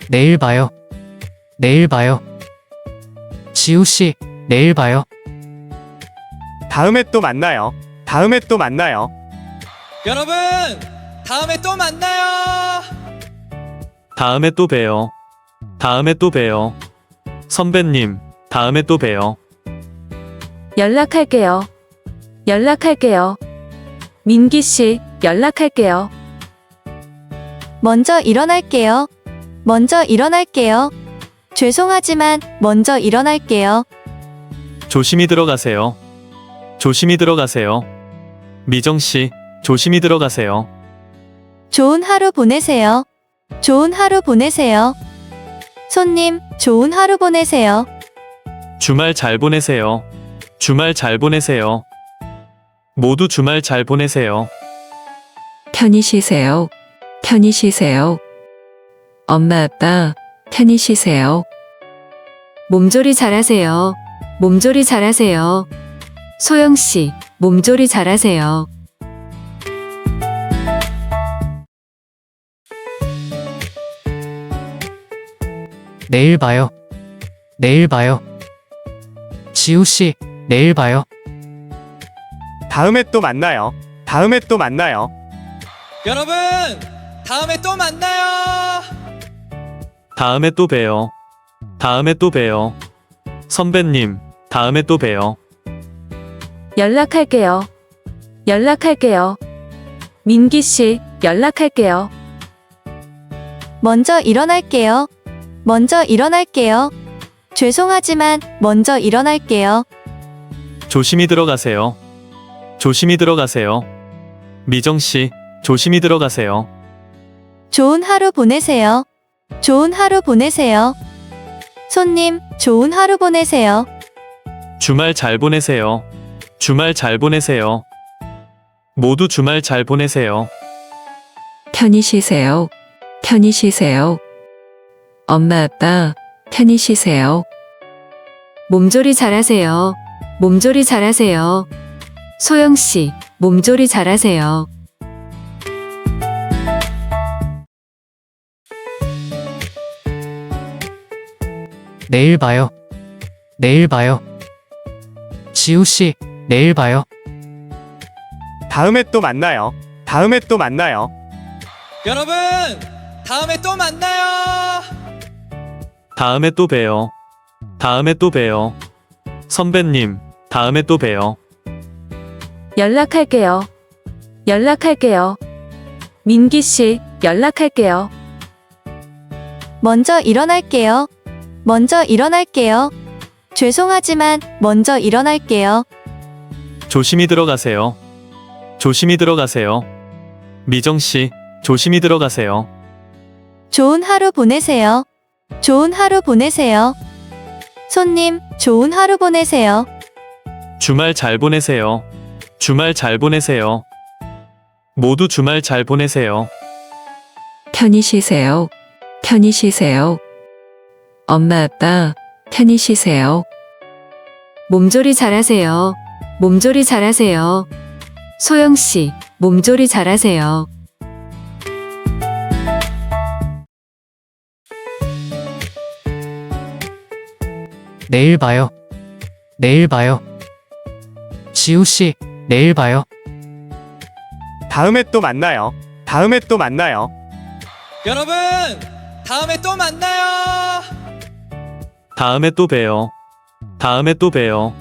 내일 봐요. 내일 봐요. 지우씨, 내일 봐요. 다음에 또 만나요. 다음에 또 만나요. 여러분, 다음에 또 만나요. 다음에 또 봬요. 다음에 또 봬요. 선배님, 다음에 또 봬요. 연락할게요. 연락할게요. 민기 씨, 연락할게요. 먼저 일어날게요. 먼저 일어날게요. 죄송하지만 먼저 일어날게요. 조심히 들어가세요. 조심히 들어가세요. 미정 씨, 조심히 들어가세요. 좋은 하루 보내세요. 좋은 하루 보내세요. 손님, 좋은 하루 보내세요. 주말 잘 보내세요. 주말 잘 보내세요. 모두 주말 잘 보내세요. 편히 쉬세요. 편히 쉬세요. 엄마, 아빠, 편히 쉬세요. 몸조리 잘하세요. 몸조리 잘하세요. 소영 씨, 몸조리 잘하세요. 내일 봐요. 내일 봐요. 지우씨, 내일 봐요. 다음에 또 만나요. 다음에 또 만나요. 여러분, 다음에 또 만나요. 다음에 또 봬요. 다음에 또 봬요. 선배님, 다음에 또 봬요. 연락할게요. 연락할게요. 민기 씨, 연락할게요. 먼저 일어날게요. 먼저 일어날게요. 죄송하지만 먼저 일어날게요. 조심히 들어가세요. 조심히 들어가세요. 미정 씨, 조심히 들어가세요. 좋은 하루 보내세요. 좋은 하루 보내세요. 손님, 좋은 하루 보내세요. 주말 잘 보내세요. 주말 잘 보내세요. 모두 주말 잘 보내세요. 편히 쉬세요. 편히 쉬세요. 엄마, 아빠, 편히 쉬세요. 몸조리 잘하세요. 몸조리 잘하세요. 소영 씨, 몸조리 잘하세요. 내일 봐요. 내일 봐요. 지우씨, 내일 봐요. 다음에 또 만나요. 다음에 또 만나요. 여러분, 다음에 또 만나요. 다음에 또 봬요. 다음에 또 봬요. 선배님, 다음에 또 봬요. 연락할게요. 연락할게요. 민기 씨, 연락할게요. 먼저 일어날게요. 먼저 일어날게요. 죄송하지만 먼저 일어날게요. 조심히 들어가세요. 조심히 들어가세요. 미정 씨, 조심히 들어가세요. 좋은 하루 보내세요. 좋은 하루 보내세요. 손님, 좋은 하루 보내세요. 주말 잘 보내세요. 주말 잘 보내세요. 모두 주말 잘 보내세요. 편히 쉬세요. 편히 쉬세요. 엄마, 아빠, 편히 쉬세요. 몸조리 잘하세요. 몸조리 잘하세요. 소영 씨, 몸조리 잘하세요. 내일 봐요. 내일 봐요. 지우씨, 내일 봐요. 다음에 또 만나요. 다음에 또 만나요. 여러분, 다음에 또 만나요. 다음에 또 봬요. 다음에 또 봬요.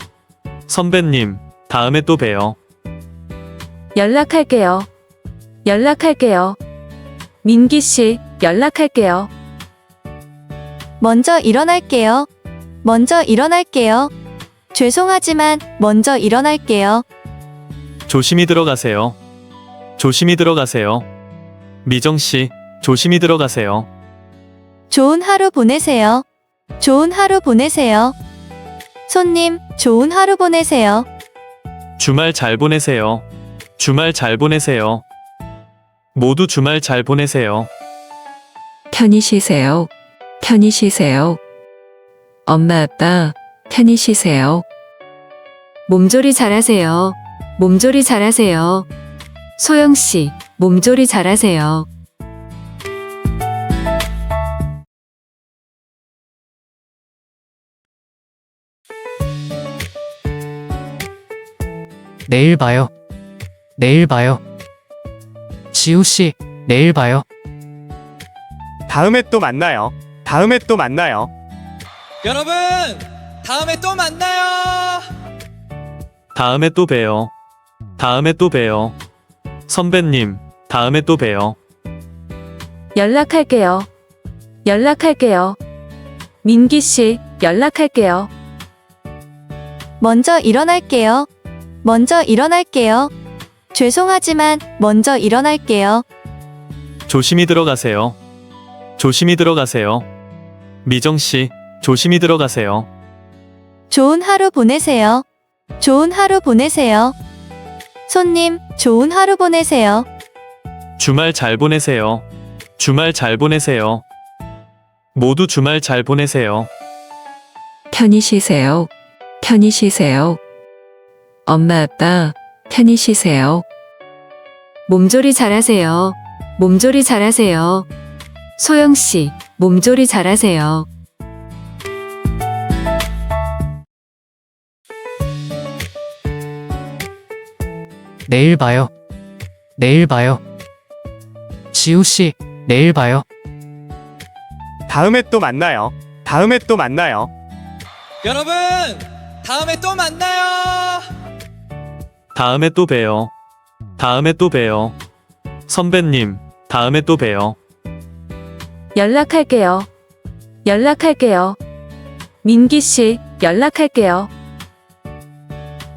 선배님, 다음에 또 봬요. 연락할게요. 연락할게요. 민기 씨, 연락할게요. 먼저 일어날게요. 먼저 일어날게요. 죄송하지만 먼저 일어날게요. 조심히 들어가세요. 조심히 들어가세요. 미정 씨, 조심히 들어가세요. 좋은 하루 보내세요. 좋은 하루 보내세요. 손님, 좋은 하루 보내세요. 주말 잘 보내세요. 주말 잘 보내세요. 모두 주말 잘 보내세요. 편히 쉬세요. 편히 쉬세요. 엄마, 아빠, 편히 쉬세요. 몸조리 잘하세요. 몸조리 잘하세요. 소영 씨, 몸조리 잘하세요. 내일 봐요. 내일 봐요. 지우 씨, 내일 봐요. 다음에 또 만나요. 다음에 또 만나요. 여러분, 다음에 또 만나요. 다음에 또 봬요. 다음에 또 봬요. 선배님, 다음에 또 봬요. 연락할게요. 연락할게요. 민기 씨, 연락할게요. 먼저 일어날게요. 먼저 일어날게요. 죄송하지만 먼저 일어날게요. 조심히 들어가세요. 조심히 들어가세요. 미정 씨, 조심히 들어가세요. 좋은 하루 보내세요. 좋은 하루 보내세요. 손님, 좋은 하루 보내세요. 주말 잘 보내세요. 주말 잘 보내세요. 모두 주말 잘 보내세요. 편히 쉬세요. 편히 쉬세요. 엄마, 아빠, 편히 쉬세요. 몸조리 잘하세요. 몸조리 잘하세요. 소영 씨, 몸조리 잘하세요. 내일 봐요. 내일 봐요. 지우 씨, 내일 봐요. 다음에 또 만나요. 다음에 또 만나요. 여러분, 다음에 또 만나요. 다음에 또 봬요. 다음에 또 봬요. 선배님, 다음에 또 봬요. 연락할게요. 연락할게요. 민기 씨, 연락할게요.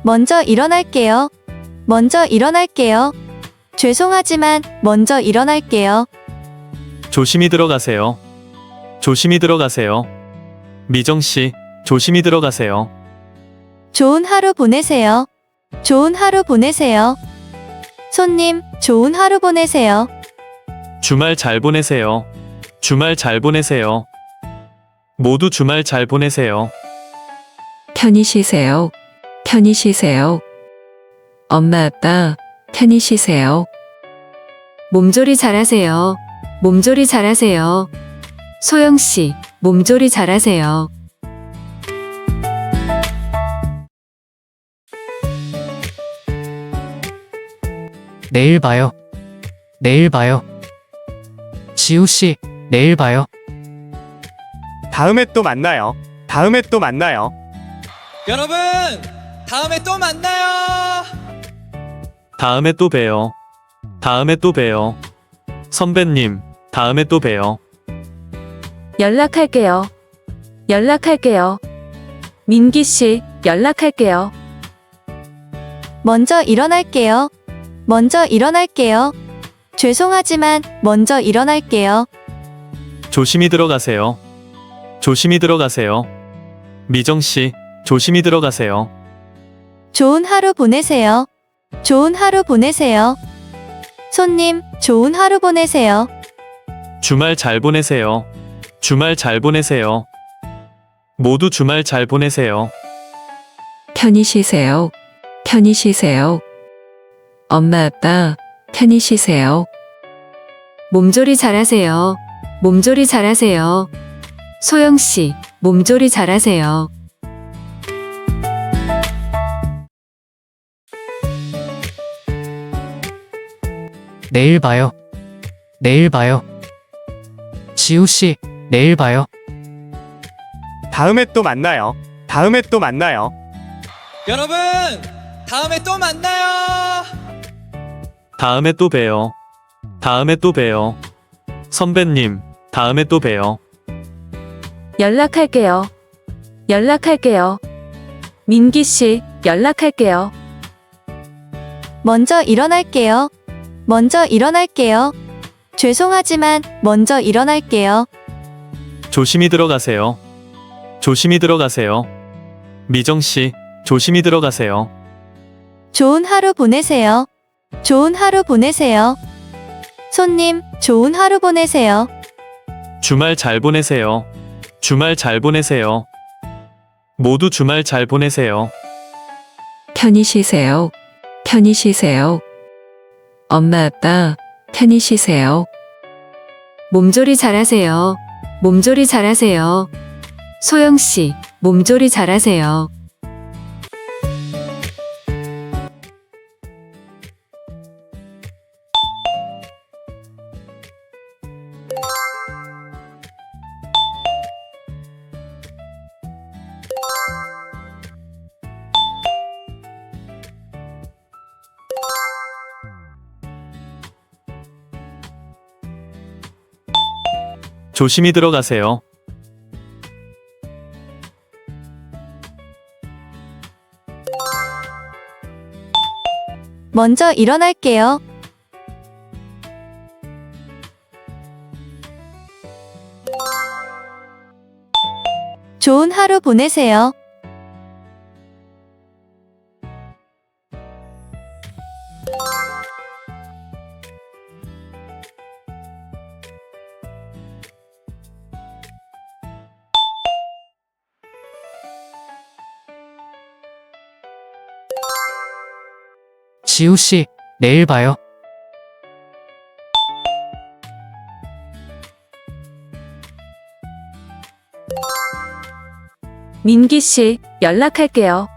먼저 일어날게요. 먼저 일어날게요. 죄송하지만 먼저 일어날게요. 조심히 들어가세요. 조심히 들어가세요. 미정 씨, 조심히 들어가세요. 좋은 하루 보내세요. 좋은 하루 보내세요. 손님, 좋은 하루 보내세요. 주말 잘 보내세요. 주말 잘 보내세요. 모두 주말 잘 보내세요. 편히 쉬세요. 편히 쉬세요. 엄마, 아빠, 편히 쉬세요. 몸조리 잘하세요. 몸조리 잘하세요. 소영 씨, 몸조리 잘하세요. 내일 봐요. 내일 봐요. 지우 씨, 내일 봐요. 다음에 또 만나요. 다음에 또 만나요. 여러분, 다음에 또 만나요. 다음에 또 봬요. 다음에 또 봬요. 선배님, 다음에 또 봬요. 연락할게요. 연락할게요. 민기 씨, 연락할게요. 먼저 일어날게요. 먼저 일어날게요. 죄송하지만 먼저 일어날게요. 조심히 들어가세요. 조심히 들어가세요. 미정 씨, 조심히 들어가세요. 좋은 하루 보내세요. 좋은 하루 보내세요. 손님, 좋은 하루 보내세요. 주말 잘 보내세요. 주말 잘 보내세요. 모두 주말 잘 보내세요. 편히 쉬세요. 편히 쉬세요. 엄마, 아빠, 편히 쉬세요. 몸조리 잘하세요. 몸조리 잘하세요. 소영 씨, 몸조리 잘하세요. 내일 봐요. 내일 봐요. 지우 씨, 내일 봐요. 다음에 또 만나요. 다음에 또 만나요. 여러분, 다음에 또 만나요. 다음에 또 봬요. 다음에 또 봬요. 선배님, 다음에 또 봬요. 연락할게요. 연락할게요. 민기 씨, 연락할게요. 먼저 일어날게요. 먼저 일어날게요. 죄송하지만 먼저 일어날게요. 조심히 들어가세요. 조심히 들어가세요. 미정 씨, 조심히 들어가세요. 좋은 하루 보내세요. 좋은 하루 보내세요. 손님, 좋은 하루 보내세요. 주말 잘 보내세요. 주말 잘 보내세요. 모두 주말 잘 보내세요. 편히 쉬세요. 편히 쉬세요. 엄마, 아빠, 편히 쉬세요. 몸조리 잘하세요. 몸조리 잘하세요. 소영 씨, 몸조리 잘하세요. 조심히 들어가세요. 먼저 일어날게요. 좋은 하루 보내세요. 지우 씨, 내일 봐요. 민기 씨, 연락할게요.